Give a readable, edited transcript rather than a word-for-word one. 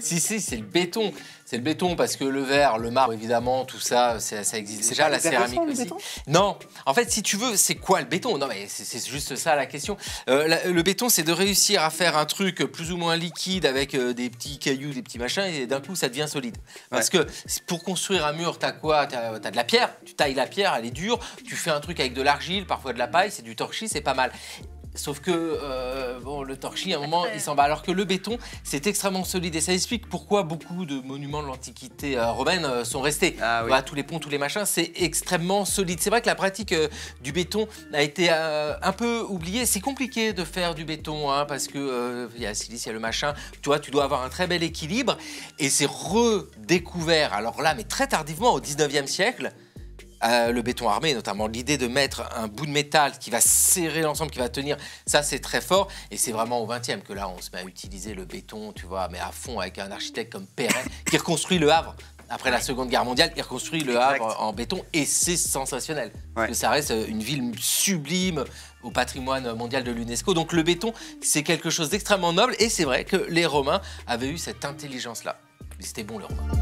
Si, c'est le béton. C'est le béton parce que le verre, le marbre, évidemment, tout ça, ça existe déjà. La céramique aussi. Non, en fait, si tu veux, c'est quoi le béton? Non, mais c'est juste ça la question. Le béton, c'est de réussir à faire un truc plus ou moins liquide avec des petits cailloux, des petits machins, et d'un coup, ça devient solide. Parce que pour construire un mur, t'as quoi? T'as de la pierre. Tu tailles la pierre, elle est dure. Tu fais un truc avec de l'argile, parfois de la paille, c'est du torchis, c'est pas mal. Sauf que bon, le torchis, à un moment, il s'en va. Alors que le béton, c'est extrêmement solide. Et ça explique pourquoi beaucoup de monuments de l'Antiquité romaine sont restés. Ah, oui. Voilà, tous les ponts, tous les machins, c'est extrêmement solide. C'est vrai que la pratique du béton a été un peu oubliée. C'est compliqué de faire du béton, hein, parce que y a le silice, il y a le machin. Tu vois, tu dois avoir un très bel équilibre. Et c'est redécouvert, alors là, mais très tardivement, au 19e siècle. Le béton armé, notamment l'idée de mettre un bout de métal qui va serrer l'ensemble, qui va tenir, ça c'est très fort. Et c'est vraiment au 20e que là on se met à utiliser le béton, tu vois, mais à fond avec un architecte comme Perret qui reconstruit le Havre. Après la Seconde Guerre mondiale, il reconstruit le Havre en béton et c'est sensationnel. Parce que ça reste une ville sublime au patrimoine mondial de l'UNESCO. Donc le béton, c'est quelque chose d'extrêmement noble et c'est vrai que les Romains avaient eu cette intelligence-là. C'était bon, les Romains.